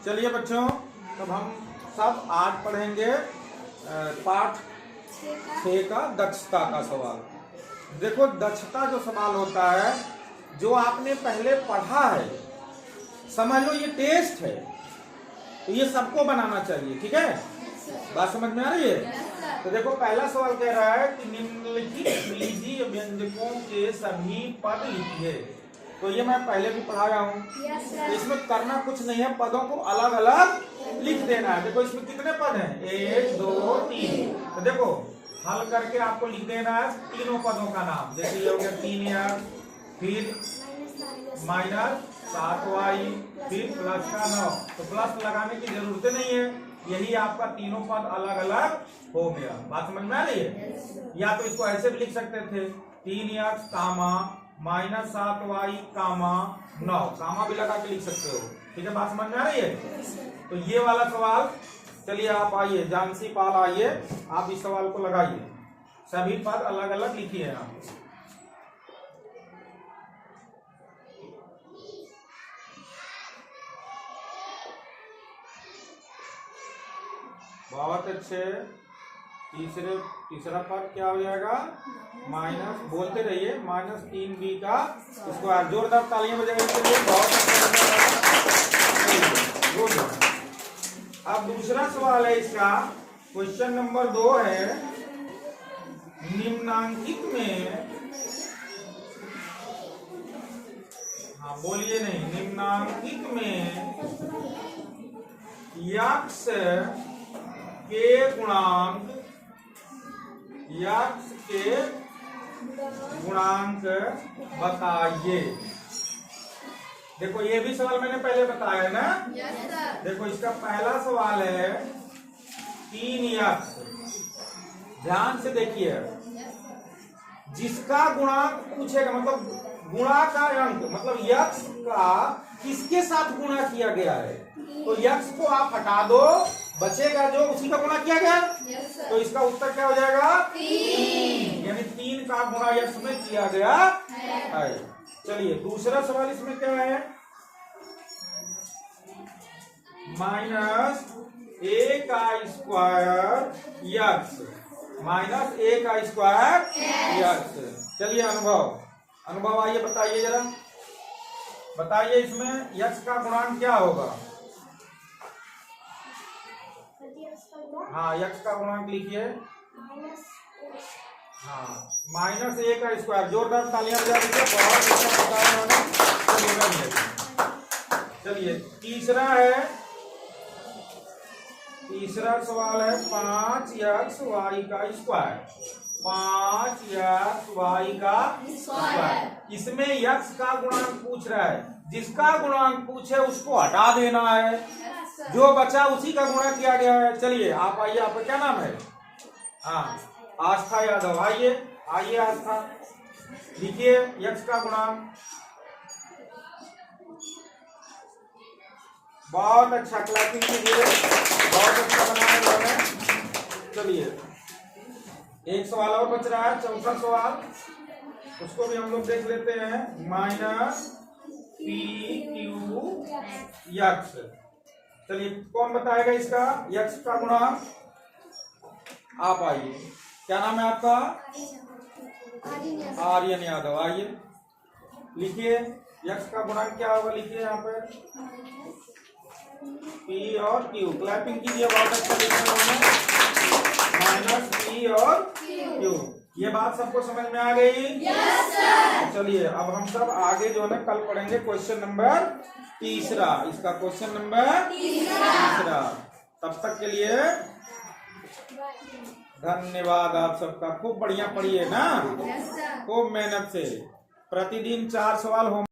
चलिए बच्चों, तब हम सब आज पढ़ेंगे पाठ 6 का दक्षता का सवाल। देखो, दक्षता जो सवाल होता है, जो आपने पहले पढ़ा है, समझ लो ये टेस्ट है, तो ये सबको बनाना चाहिए। ठीक है, बात समझ में आ रही है? तो देखो, पहला सवाल कह रहा है कि निम्नलिखित बीजीय व्यंजकों के सभी पद लिखिए। तो ये मैं पहले भी पढ़ाया हूँ। तो इसमें करना कुछ नहीं है, पदों को अलग अलग लिख देना है। देखो, इसमें कितने पद हैं? 1 2 3। तो देखो, हल करके आपको लिख देना है तीनों पदों का नाम। जैसे ये हो गया 3x, फिर -7y, फिर प्लस का 9। तो प्लस लगाने की जरूरत नहीं है, यही आपका तीनों पद अलग अलग हो गया। बात समझ में आ रही है? या तो इसको ऐसे भी लिख सकते थे, 3x -7y 9, कामा भी लगा के लिख सकते हो। ठीक है, बात समझ में आ रही है? तो ये वाला सवाल, चलिए आप आइए, जानसी पाल आइए, आप इस सवाल को लगाइए। सभी पद अलग अलग लिखिए आप। बहुत अच्छे। तीसरा पद क्या हो जाएगा? माइनस, बोलते रहिए, -3b का स्क्वायर। जोरदार तालियां बजाइए इसके लिए। बहुत अच्छा। अब दूसरा सवाल है इसका, क्वेश्चन नंबर 2 है, निम्नांकित में, हाँ बोलिए नहीं, निम्नांकित में यक्ष के गुणांक, यक्ष के गुणांक बताइए। देखो, ये भी सवाल मैंने पहले बताया ना। देखो, इसका पहला सवाल है 3x। ध्यान से देखिए, जिसका गुणांक पूछेगा, मतलब गुणा का अंक, मतलब यक्ष का किसके साथ गुणा किया गया है, तो यक्ष को आप हटा दो, बचेगा जो उसी का गुणा किया गया। तो इसका उत्तर क्या हो जाएगा? 3। यानी 3 का गुणा यक्ष में किया गया है। चलिए, दूसरा सवाल इसमें क्या है? -a का स्क्वायर यक्ष, -a का स्क्वायर यक्ष। चलिए, अनुभव आइए, बताइए जरा, बताइए इसमें यक्ष का गुणांक क्या होगा? हाँ, यक्ष का गुणांक लिखिए। हाँ, -a का स्क्वायर। जोरदार तालियां बजा दीजिए, बहुत अच्छा बताया उन्होंने। चलिए, तीसरा सवाल है 5xy का स्क्वायर। 5xy का स्क्वायर। इसमें यक्ष का गुणांक पूछ रहा है, जिसका गुणांक पूछे उसको हटा देना है, जो बचा उसी का गुणा किया गया है। चलिए, आप आइए, आपका क्या नाम है? हाँ, आस्था यादव। आइए आइए आस्था, लिखिए यक्ष का गुणांक। बहुत अच्छा, क्लैपिंग कीजिए, बहुत अच्छा बनाने वाले। चलिए, एक सवाल और बच रहा है, चौथा सवाल, उसको भी हम लोग देख लेते हैं। -pq चलिए, कौन बताएगा इसका यक्ष का गुणांक? आप आइए, क्या नाम है आपका? आर्यन यादव। आइए, लिखिए यक्ष का गुणांक क्या होगा, लिखिए यहाँ पर P और Q। क्लैपिंग कीजिए, बहुत अच्छा लिखा है। -P और Q। ये बात सबको समझ में आ गई? Yes sir. चलिए, अब हम सब आगे जो है ना, कल पढ़ेंगे क्वेश्चन नंबर तीसरा। इसका क्वेश्चन नंबर तीसरा। तब तक के लिए धन्यवाद आप सबका। खूब बढ़िया पढ़िए ना, खूब मेहनत से। प्रतिदिन 4 सवाल होंगे।